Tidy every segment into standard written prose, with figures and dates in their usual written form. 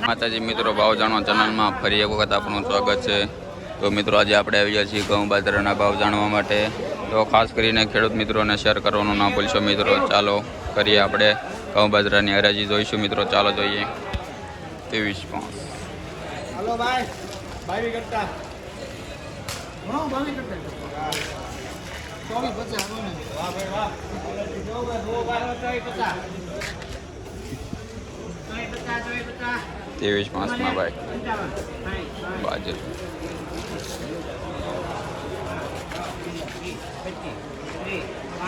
માતાજી મિત્રો ભાવ જાણવા ચેનલમાં ફરી એક વખત આપનું સ્વાગત છે। તો મિત્રો આજે આપણે આવી ગયા છીએ ઘઉં બાજરાના ભાવ જાણવા માટે। તો ખાસ કરીને ખેડૂત મિત્રોને શેર કરવાનું ના ભૂલશો મિત્રો। ચાલો કરીએ આપણે ઘઉં બાજરાની હરાજી જોઈશું મિત્રો। ચાલો જોઈએ 23.5। हेलो भाई भाई भी करता हां भाई करता 24 बच्चे हालो ने वाह भाई वाह दो बार होता है 50 23.5 માં ભાઈ બાજરી 25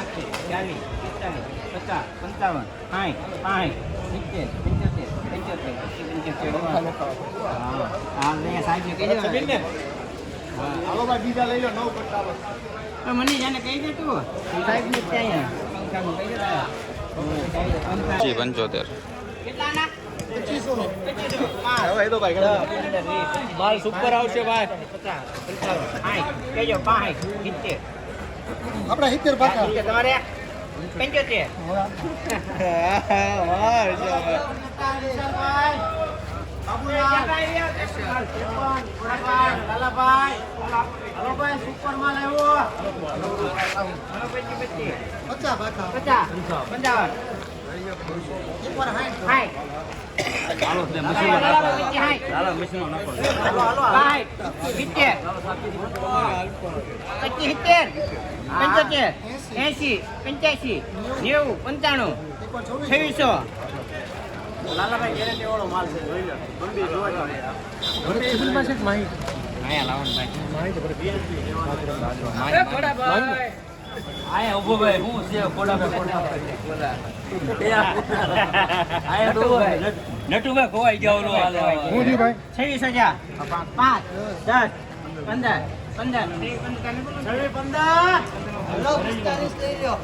माल सुपर आवशे भाई 50 55 70 આપડા 70 પાકા તમારે 75 વાહ લાલાભાઈ હલો ભાઈ સુપર માલ આવ્યો 50 પાકા 50 55 એકવાર હાઈ હાલો તે મશીન નાખો હાલો મશીન નાખો હાલો હાઈ 70 25 લાલાભાઈ ગેરંટી વાળો માલ છે જોઈ લો બંબી જોવા જાવ ઘરે સિવિલ પાસે જ માહી આયા લાવણ ભાઈ માહી તો ઘરે એ કોડા ભાઈ આયા ઉભો ભાઈ હું છે કોડા આયા તો ભાઈ નટુ ભાઈ ખોવાઈ ગયો ઓલો હાલે હું જી ભાઈ 26000 5 10 15 15 હેલો 45 લઈ લ્યો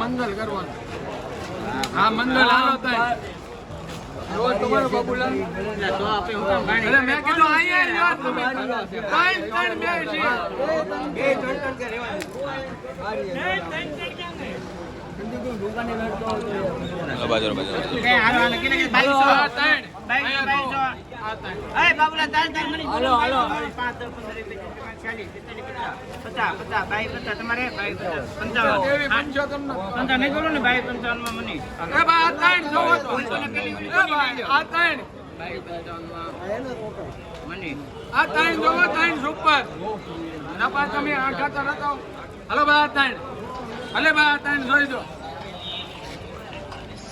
मंगल करवा हाँ मंगल हालो ताई जो तुम्हारे बाबूलाल तो आपे हुआ अरे मैं कितो आई है यार तुम्हें टाइम टाइम में ये टन के रेवा बाजू ए हालो हालो किने 2200 ए बाबूलाल ताई मनी हालो हालो 5 10 15 40 50 52 50 તમારે 55 નહીં બોલો ને 55 માં મની એ બા આ ત્રણ જોવો તો આ ત્રણ મની આ ત્રણ જોવો ત્રણ સુપર નપા તમે આખા તો રતો હાલો બા ત્રણ હાલે બા ત્રણ જોઈ દો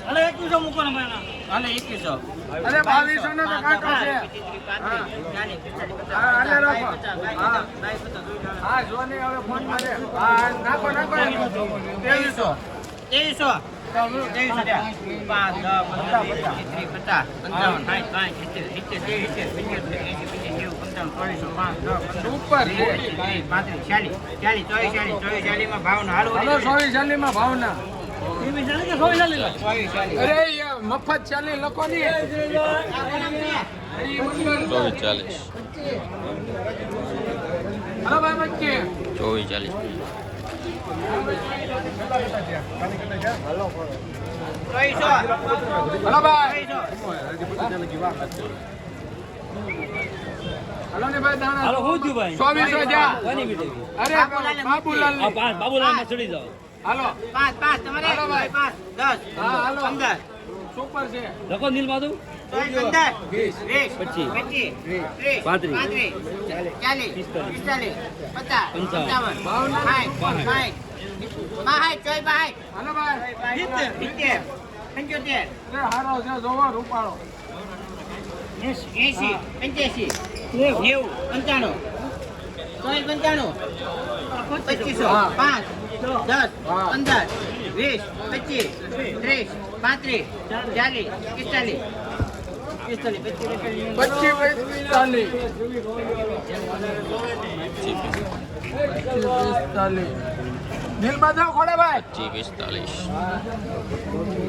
હાલે 2100 મૂકો ને ભાઈ હાલે 2100 અરે 2200 નો તો કાંટો છે હા હાલે રાખો હા જો ને હવે ફોન મારે હા નાખો 2300 2300 ભાવના અરે મફત ચાલી લોકો ની 24-40 હલો ભાઈ બચ્ચે 24-40 હલો ભાઈ હલો ને ભાઈ દાણા હાલો હું છું ભાઈ 24 જા અરે બાબુલાલ ની. બાબુલાલ માં ચડી જાઓ હાલો પાંચ તમારે હાલો ભાઈ. 5 10 હા, હાલો. 15 સુપર છે લખો નીલ માધુ 15 20 પચીસ. 25 પાંત્રીસ. 40 45 50 પંચાવન. 55 60 હાલો ભાઈ 70 75 અરે હારો છે જોવો રૂપાળો 80 85 90 95 195 2500 5 10 15 20 25 30 35 40 45 નીલમાં જાઓ ખોડે ભાઈ 25-45